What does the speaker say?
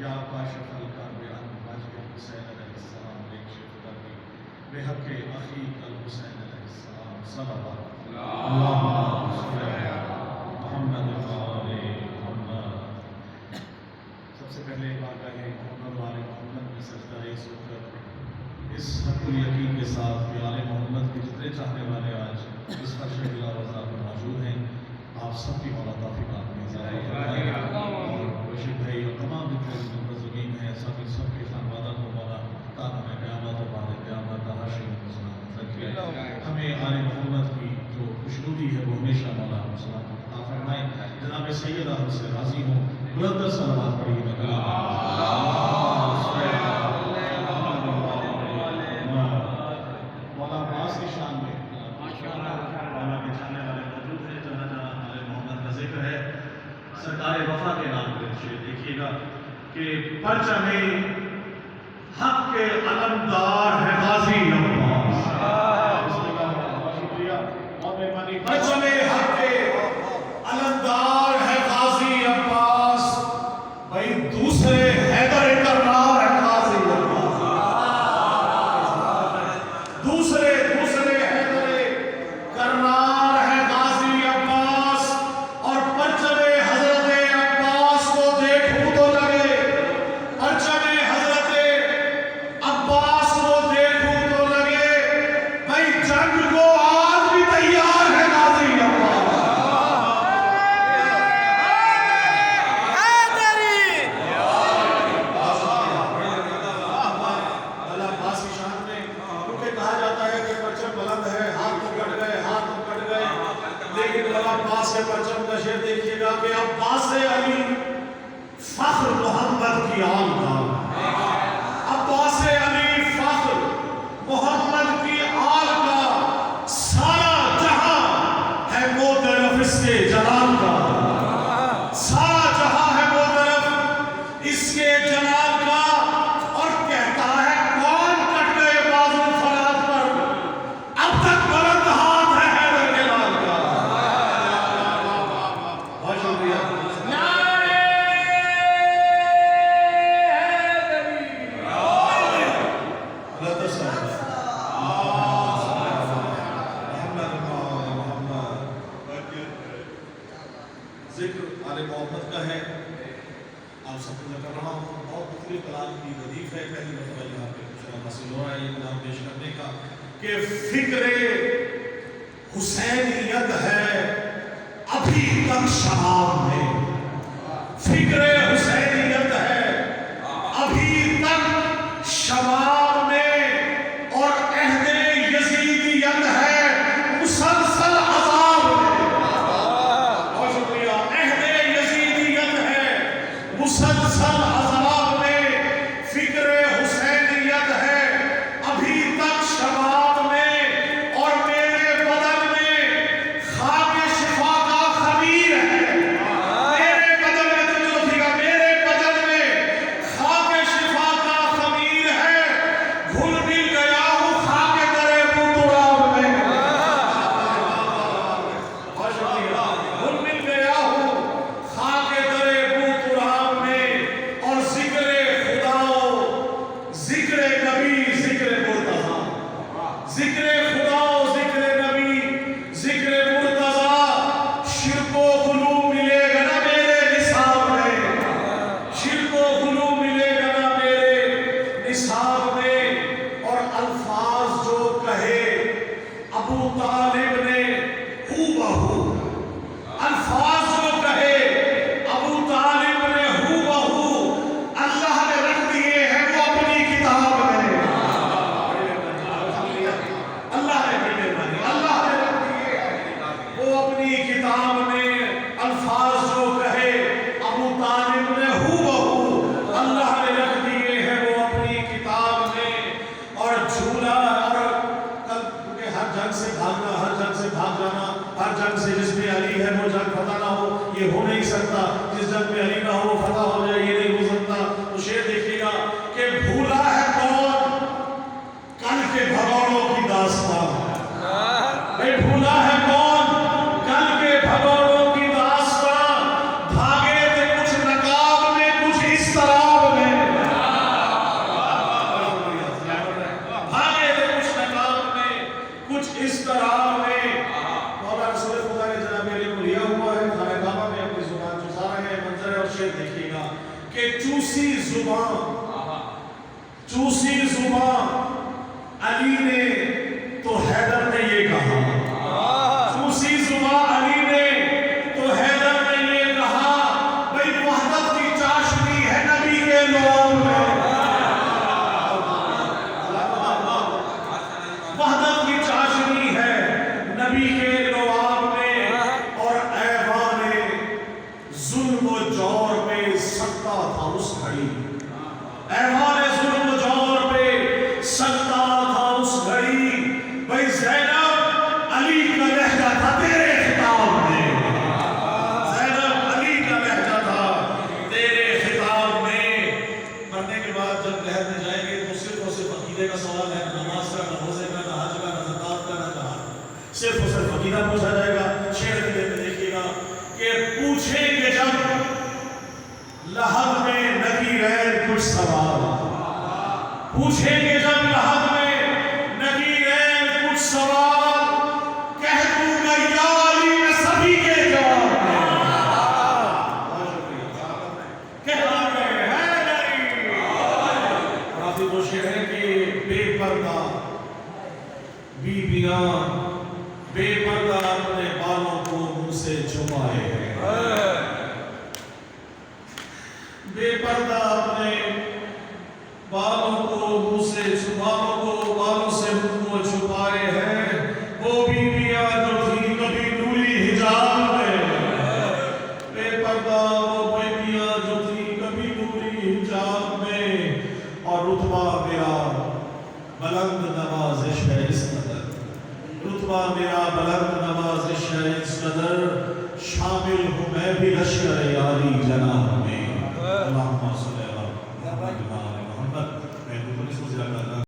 یا کاشف الکرب عن وجه حسین علیہ السلام اکشف کربی بحق اخیک الحسین علیہ السلام صلوات اللہم صلی علی محمد وآل محمد. سب سے پہلے بارگاہ محمد وآل محمد میں سجدہ سو کر اس حق الیقین کے ساتھ کہ آل محمد کے جتنے چاہنے والے آج اس فرش بلا رضا پر موجود ہیں، آپ سب کی مولا توفیقات میں ضائع فرمائے اور رشید بھائی اور تمام جتنے منتظمین ہیں سب کے خانوادہ کو مولا تاہم قیامت و بعد قیامت کا ہر شئی کو سلامت رکھے. ہمیں آل محمد کی جو خوشنودی ہے وہ ہمیشہ مولا سلامت عطا فرمائے. جناب سید آپ سے راضی ہوں، بلند صلوات پڑھیے گا. مولا عباس کی شان میں مولا کے چاہنے والے موجود ہیں. جہاں جہاں آل محمد کا ذکر ہے سرکار وفا کے نام پر دیکھیے گا کہ پرچم حق کے علمدار ہے غازی عباس. شکریہ بہت مہربانی. پرچم حق کے علمدار ہے غازی عباس، بھائی دوسرے حیدر کرار ہے غازی عباس. دوسرے حیدر کرار ہے غازی عباس. اور پرچم حضرت عباس کو دیکھوں تو لگے، پرچم حضرت عباس کو دیکھوں تو لگے بھائی جنگ کو آج بھی تیار ہے غازی عباس. اللہ عباس کی شان میں کیونکہ کہا جاتا ہے کہ پرچم بلند ہے، ہاتھ تو کٹ گئے، لیکن اللہ عباس کے پرچم کا شعر دیکھیے گا کہ عباس علی فخر محمد کی آل کا، عباس علی فخر محمد کی آل کا، سارا جہاں ہے معترف اس کے جلال کا، سارا جہاں ہے معترف اس کے جلال کا. اور کہتا ہے کون کٹ گئے بازو فرات پر، اب تک بلند ہاتھ ہے حیدر کے لال کا. بہت شکریہ. ذکر آل محمد کا ہے، آپ سب کو کر رہا ہوں. بہت مختلف کلام کی ردیف ہے. پہلی مرتبہ یہاں پہ کچھ حاصل ہو رہا ہے یہ کلام پیش کرنے کا کہ فکر حسینیت ہے ابھی تک شباب میں، فکر حسینیت ہے ابھی تک شباب میں، اور عہد یزیدیت ہے مسلسل عذاب میں. بہت شکریہ. عہد یزیدیت ہے مسلسل عذاب میں، فکر حسینیت ہے ابھی تک شباب میں، اور میرے بدن میں خاک شفا کا خمیر ہے. میرے بدن میں میرے بدن میں خاک شفا کا خمیر ہے. گھل مل گیا ہوں خاک درے بوتراب میں. بہت شکریہ. گھل مل گیا ہوں خاک درے بوتراب میں، اور ذکر خدا و ذکر نبی ذکر مرتضی، ذکر خدا و ذکر نبی ذکر مرتضی، شرک و غلو ملے گا نا میرے نصاب میں، شرک و غلو ملے گا نا میرے نصاب میں. اور الفاظ جو کہے ابو طالب نے ہو بہو، الفاظ جو کہے ابو طالب نے ہو بہو اللہ نے رکھ دیے ہیں وہ اپنی کتاب میں. اللہ نے رکھ دیے ہیں وہ اپنی کتاب میں. الفاظ جو کہے ابو طالب نے ہو بہو اللہ نے رکھ دیے ہیں وہ اپنی کتاب میں. اور جھولا اور کل کیونکہ ہر جنگ سے بھاگنا، ہر جنگ سے بھاگ جانا، ہر جنگ سے جس میں علی ہے وہ جنگ فتح نہ ہو یہ ہو نہیں سکتا. جس جنگ میں علی نہ ہو فتح ہو جائے یہ نہیں ہو سکتا. تو شعر دیکھیے گا کہ بھولا ہے کون کل کے بھگوڑوں کی داستان، بھولا ہے کون کل کے بھگوڑوں کی داستان. بھاگے تھے کچھ نقاب میں کچھ اس طرح میں، چوسی زبان علی نے تو حیدر نے یہ کہا، چوسی زبان علی نے تو حیدر نے یہ کہا، بھئی وحدت کی چاشنی ہے نبی کے لعاب میں، وحدت کی چاشنی ہے نبی کے لعاب میں، اور ایوان ظلم و جور پہ سکتا تھا اس گھڑی، ایوان ظلم و جور پہ سکتا تھا اس گھڑی، بھئی زینب علی کا لہجہ تھا تیرے خطاب میں، زینب علی کا لہجہ تھا تیرے خطاب میں۔ مرنے کے بعد جب لہر میں جائیں گے تو صرف اور صرف عقیدے کا سوال ہے، نماز کا، نہ روزے کا، نہ حج کا، نہ زکات کا، نہ جہاد، صرف اور صرف عقیدہ پوچھا جائے گا۔ شعر عقیدے میں دیکھیے گا کہ پوچھیں گے جب لحد میں نگیرین کچھ سوال، پوچھیں گے جب لحد میں نگیرین کچھ سوال، کہہ دوں گا یا علی میں سبھی کے جواب میں، کہہ دوں گا حیدری۔ اور آخری وہ شعر ہے کہ بے پردہ بیویاں بے پردہ اپنے بالوں کو منہ سے چھپائے ہیں، بے پردہ اپنے بالوں کو منہ سے بالوں سے منہ کو چھپائے ہیں، وہ بیویاں جو تھی کبھی نوری حجاب میں، بے پردہ وہ بیویاں جو تھی کبھی نوری حجاب میں، اور رتبہ میرا بلند نوازش ہے اس قدر، رتبہ میرا بلند نوازش ہے اس قدر، شامل ہوں میں بھی لشکر یاری جناب میں۔ اللہم صلی اللہ علیہ وسلم۔